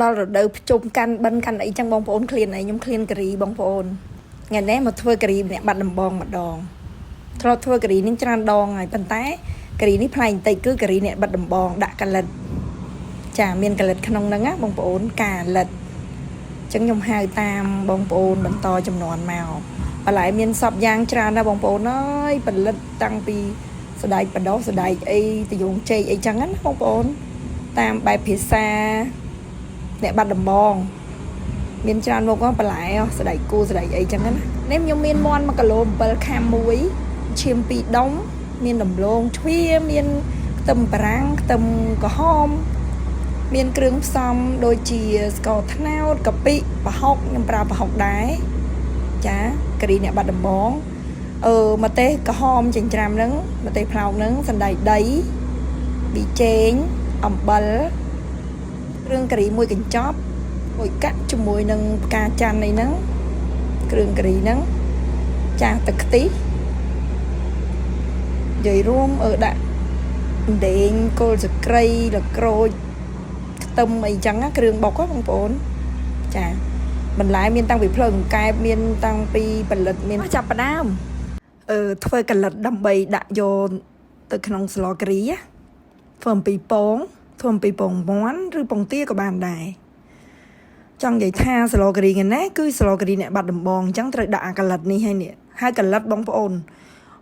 ដល់រដូវភ្ជុំកាន់បិណ្ឌកាន់អីចឹងបងប្អូនឃ្លានអីខ្ញុំឃ្លានការីបងប្អូនថ្ងៃនេះមកធ្វើការីម្នាក់បាត់ដំបងម្ដងធ្លាប់ធ្វើការីនេះច្រើនដងហើយប៉ុន្តែការីនេះផ្លែបន្តិចគឺការីអ្នកបាត់ដំបងដាក់កាលិតចាមានកលិតក្នុងហ្នឹងណាបងប្អូនកាលិតចឹងខ្ញុំហៅតាមបងប្អូនបន្តចំនួនមកបន្លែមានសពយ៉ាងច្រើនណាបងប្អូនអើយផលិតតាំងពីស្ដែកបដោះស្ដែកអីតយងចេកអីចឹងណាបងប្អូនតាមបែបភាសាអ្នកបាត់ដំបងមានច្រើនមុខហ្នឹងបន្លែស្ដែកគូស្ដែកអីចឹងណានេះខ្ញុំមានមាន់1គីឡូ7ខាំ1ឈាម2ដុំមានដំឡូងជ្វាមានខ្ទឹមបារាំងខ្ទឹមក្រហមមានគ្រឿងផ្សំដូចជាស្ករត្នោតកាពិប្រហុកខ្ញុំប្រើប្រហុកដែរចាការីអ្នកបាត់ដំបងម្ទេសក្រហមចិញ្ច្រាំហ្នឹងម្ទេសផ្លោកហ្នឹងសណ្តែកដីប៊ីចេងអំបិលគ្រឿងការីមួយកញ្ចប់មួយកាក់ជាមួយនឹងផ្កាច័ន្ទអីហ្នឹងគ្រឿងការីហ្នឹងចាទឹកខ្ទិះនិយាយរួមដាក់ដេងគល់សក្រីល្ក្រូចខ្ទឹមអីចឹងគ្រឿងបុកបងប្អូនចាបន្លែមានតាំងពីភ្លើងកែបមានតាំងពីផលិតមានចាប់ផ្ដើមធ្វើកលិតដើម្បីដាក់យកទៅក្នុងស្លការីធ្វើអំពីពងធ្វើអំពីពងមាន់ឬពងទាក៏បានដែរចង់និយាយថាស្លការីហ្នឹងណាគឺស្លការីអ្នកបាត់ដំបងអញ្ចឹងត្រូវដាក់អាកលិតនេះហើយនេះហើយកលិតបងប្អូន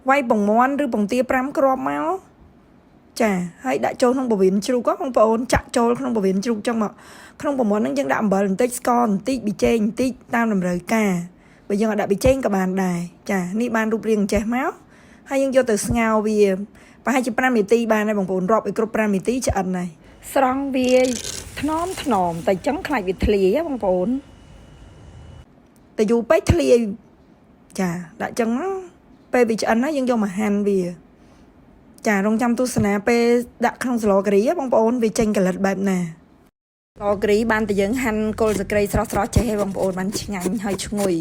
វាយពងមាន់ឬពងទា5គ្រាប់មកចាហើយដាក់ចូលក្នុងពោះវៀនជ្រូកបងប្អូនចាក់ចូលក្នុងពោះវៀនជ្រូកចឹងមកក្នុងពងមាន់ហ្នឹងយើងដាក់អំបិលបន្តិចស្ករបន្តិចប៊ីចេងបន្តិចតាមតម្រូវការបើយើងអត់ដាក់ប៊ីចេងក៏បានដែរចានេះបានរូបរាងចេះមកហើយយើងយកទៅស្ងោរវាប្រហែលជា5នាទីបានហើយបងប្អូនរាប់ឲ្យគ្រប់5នាទីឆ្អិនហើយស្រង់វាថ្នមតែចឹងខ្លាចវាធ្លាយបងប្អូនតែយូរពេកធ្លាយចាដាក់ចឹងពេលវាឆ្អិនហើយយើងយកមកហាន់វាចារងចាំទស្សនាពេលដាក់ក្នុងស្លការីបងប្អូនវាចេញកលិតបែបណាស្លការីបានតែយើងហាន់គល់សក្រីស្រស់ចេះឲ្យបងប្អូនបានឆ្ងាញ់ហើយឈ្ងុយ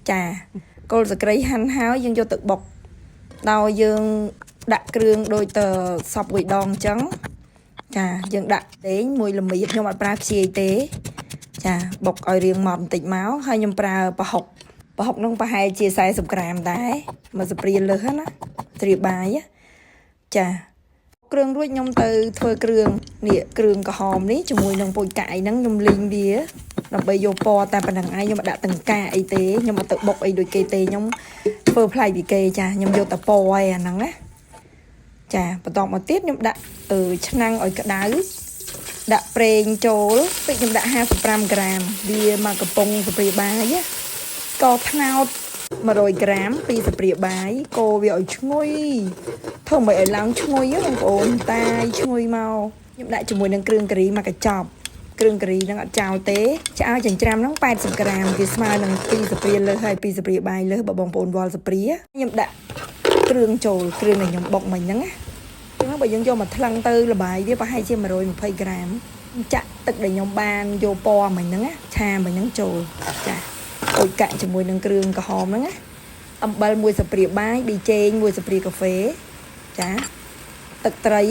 ចាគល់សក្រីហាន់ហើយយើងយកទៅបុកដោយយើងដាក់គ្រឿងដូចទៅសពមួយដងអញ្ចឹងចាយើងដាក់ដេងមួយល្មៀតខ្ញុំអត់ប្រើខ្ជាយទេចាបុកឲ្យរាងម៉ត់បន្តិចមកហើយខ្ញុំប្រើប្រហុកនោះប្រហែលជា40ក្រាមដែរមកស្ព្រាលើសណាត្រៀបបាយចាគ្រឿងរួចខ្ញុំទៅធ្វើគ្រឿងនេះគ្រឿងក្រហមនេះជាមួយនឹងពូជកាយហ្នឹងខ្ញុំលីងវាដើម្បីយកពណ៌តែប៉ុណ្្នឹងឯងខ្ញុំអត់ដាក់ទាំងកាអីទេខ្ញុំអត់ទៅបុកអីដូចគេទេខ្ញុំធ្វើប្លែកពីគេចាខ្ញុំយកតែពណ៌ឯអាហ្នឹងណាចាបន្តមកទៀតខ្ញុំដាក់ឆ្នាំងឲ្យក្តៅដាក់ប្រេងចូលពេលខ្ញុំដាក់55ក្រាមវាមកកំប៉ុងស្ព្រាបាយស្ករត្នោត100ក្រាមពីស្ព្រាបាយកូរវាឲ្យឈ្ងុយធ្វើឲ្យឡើងឈ្ងុយបងប្អូនតាយឈ្ងុយមកខ្ញុំដាក់ជាមួយនឹងគ្រឿងការីមកកញ្ចប់គ្រឿងការីហ្នឹងអត់ចោលទេឆ្អើចិញ្ច្រាំហ្នឹង80ក្រាមវាស្មើនឹង2ស្ព្រាលើសហើយ2ស្ព្រាបាយលើសបើបងប្អូនវល់ស្ព្រាខ្ញុំដាក់គ្រឿងចូលគ្រឿងដែលខ្ញុំបុកមិញហ្នឹងណាចឹងបើយើងយកមកថ្លឹងទៅលបាយវាប្រហែលជា120ក្រាមចាក់ទឹកដែលខ្ញុំបានយកពណ៌មិញហ្នឹងណាឆាមិញហ្នឹងចូលចាអូចកាក់ជាមួយនឹងគ្រឿងក្រហមហ្នឹងណាអំបិល1ស្ព្រាបាយប៊ីចេង1ស្ព្រាកាហ្វេចាទឹកត្រី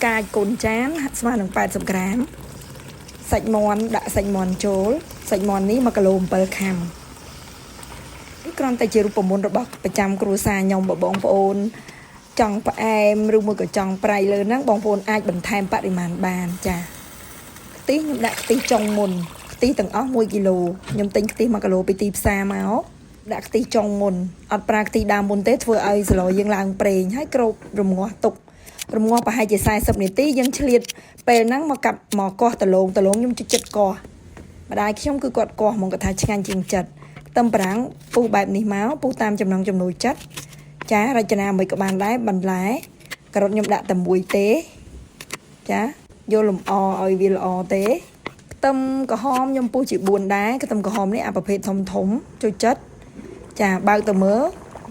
កាចកូនចានស្មើនឹង80ក្រាមសាច់មាន់ដាក់សាច់មាន់ចូលសាច់មាន់នេះ1គីឡូ7ខាំនេះគ្រាន់តែជារូបមន្តរបស់ប្រចាំគ្រួសារខ្ញុំបងប្អូនចង់ផ្អែមឬមួយក៏ចង់ប្រៃលើហ្នឹងបងប្អូនអាចបន្ថែមបរិមាណបានចាខ្ទិះខ្ញុំដាក់ខ្ទិះចុងមុនខ្ទិះទាំងអស់1គីឡូខ្ញុំទិញខ្ទិះ1គីឡូពីទីផ្សារមកដាក់ខ្ទិះចុងមុនអត់ប្រើខ្ទិះដើមមុនទេធ្វើឲ្យស្លយើងឡើងប្រេងហើយគ្របរងាស់ទុករងាស់ប្រហែលជា40នាទីយើងឆ្លៀតពេលហ្នឹងមកកាត់មកកោះដលងខ្ញុំចិត្តកោះម្ដាយខ្ញុំគឺគាត់កោះហ្មងគាត់ថាឆ្ងាញ់ជាងចិត្តខ្ទឹមបារាំងពុះបែបនេះមកពុះតាមចំណង់ចំណូលចិត្តចារចនាមួយក៏បានដែរបន្លែការ៉ុតខ្ញុំដាក់តែមួយទេចាយកលម្អឲ្យវាល្អទេខ្ទឹមក្រហមខ្ញុំពុះជា4ដែរខ្ទឹមក្រហមនេះអាប្រភេទធំចូលចិត្តចាបើកទៅមើល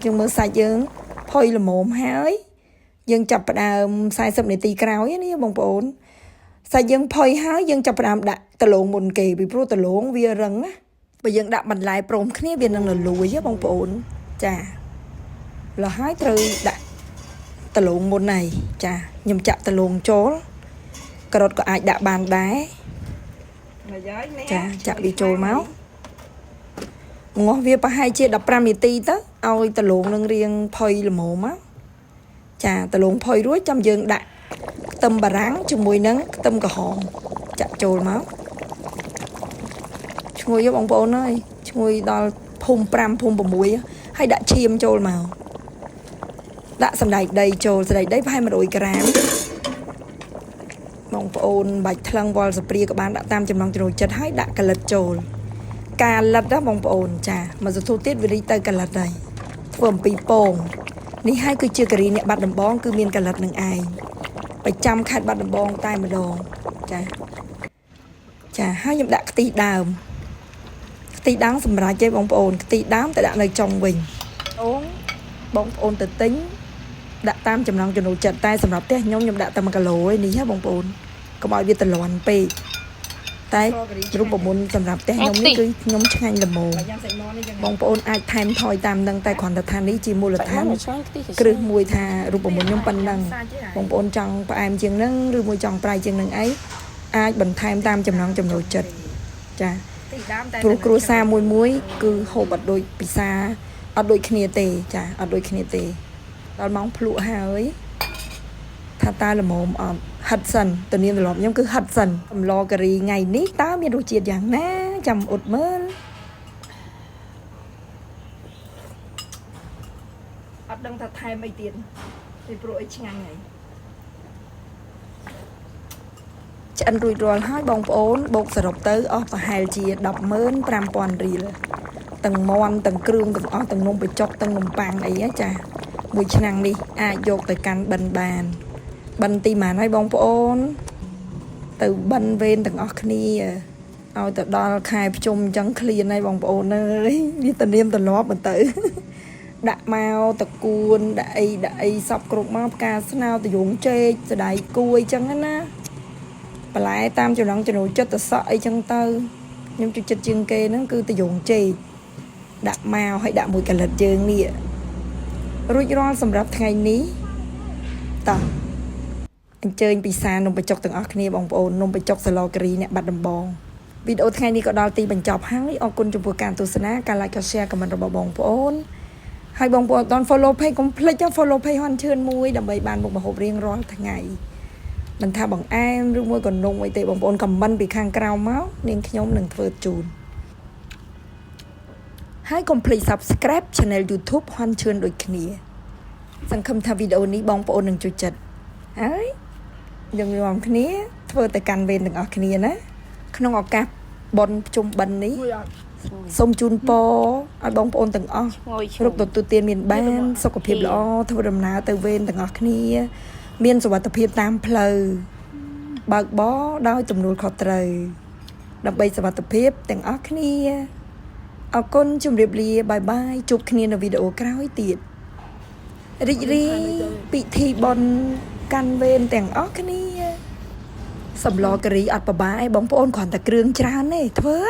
យើងមើលសាច់យើងផុយល្មមហើយយើងចាប់ផ្ដើម40នាទីក្រោយនេះបងប្អូនសាច់យើងផុយហើយយើងចាប់ផ្ដើមដាក់ដលងមុនគេពីព្រោះដលងវារឹងណាបើយើងដាក់បន្លែព្រមគ្នាវានឹងរលួយបងប្អូនចាលុះហើយត្រូវដាក់ដលងមុនហើយចាខ្ញុំចាក់ដលងចូលការ៉ុតក៏អាចដាក់បានដែរ Chà chạm bị trôi máu ngó việc bà hai chia đập ram tí đó ôi ta luồng nâng riêng phơi là mồm á chà ta luồng phơi đuối trong dương đại tâm bà ráng chung mùi nắng tâm cả hòn chạm trôi máu ngồi với bóng bồn ơi ngồi đó phun pram phun bầm muối hay đã chiêm trôi màu đã sầm đầy trôi đầy đấy phải mà đổi gram bóng bồn bạch thăng vol sập ria các bạn đã tam chấm lòng rồi chật hay đã cả lật trôi cả lật đó bóng bồn chà mà giờ thu tiết về đi tới cả lật đây phồng pì pong ní hai cứ chưa cái gì nè bạn đầm bong cứ miên cả lật nương ai phải chăm khát bạn đầm bong tay mà đồ chà hai nhậm đã tí đàm tí đáng sầm ra chơi bóng ồn tí đám tại đã nơi trong mình bóng ồn tự tính đã tam chấm lòng cho nụ trận tay sầm rạp té nhóm nhậm đã tam cả lối ní hết bóng ồn có mọi việc tận loạn pì tay lúc bộ môn sầm rạp té nhóm ní cứ nhóm chắc anh là mồ bóng ồn ai tham thôi tam nâng tay còn thật than ní chỉ mua là than cứ mùi thà lúc bộ môn nhóm pan nâng bóng ồn trong và em chừng nâng rồi mùi trong prai chừng nâng ấy ai bận tham tam chấm lòng trong nụ trận chà cua xa muối cứ hồ bật đôi bị xa ở đôi kia tề chả ở đôi kia tề đó móng lụa hà ấy tha ta là mồm hạt sần tự nhiên là nhóm cứ hạt sần lo cà ri ngày nít tá miền đồ chiết dạng ná chầm ụt mơ ở đằng thật thay mấy tiền thì pro ít ngang này anh rùi rồi hai bông ốn bột sờ rộp tới và hai chia đập mớn pram pon rì là từng món từng kêu từng nông bị chọc từng nông pang ấy á chà mùi năng đi dột từ căn bần bàn bần tì mà nói bông ốn từ bần ven từng óc ni từ đó khai chung trắng clean này bông ốn đấy đi tình em từ lóp mình tử đã mau từ cuốn đậy sọc cột mau ca sao từ dụng chê từ đậy cùi chân á bà lại tam cho nó cho nụ chất ta sợ ấy chân tơ nhưng cho chất chân kê nó cứ ta dùng chì đạp màu hay đạp mùi cả lật dương nè rồi cho sầm rập ngày ní ta anh chơi pizza nông bị chọc từng óc nè bông bồn nông bị chọc sờ lò cà nè bát đầm bông video ngày ní có đào tì bánh chọc hăng ấy ông quân trong buổi càng tu sna cả lại cả share comment rồi bông bồn hai bông bồn toàn follow page complete cho follow page hoàn chơn mùi đầm bầy bàn một mà hộp riêng rồi tháng ngày mình tha bằng em rồi mua còn nung vậy thì bông bồn cầm banh bị khang cao máu nên khi nhóm đừng vượt chùn hãy complete subscribe channel YouTube Hoan Chơn đôi kia rằng không tha video ní bông bồn đừng chui chật ấy đừng làm kia vượt tại căn bên đừng ở kia nè không có cặp bồn chung banh ní sông chun po ở bông bồn từng o lúc tôi tiền miền ban sau có phép lo thôi đầm nào từ bên từng ở kia miền sầu tập hiệp tam phơi bạc bó đôi tụm nuôi khó trời đập bay sầu tập hiệp từng óc kia ở con chụp điệp lìa bye bye chụp kia ở video cao ấy tiệt ri bị thi bon căn bên từng óc kia sầm lo cái ri ọt bà bãi bóng ôn còn ta kêu tràn này thưa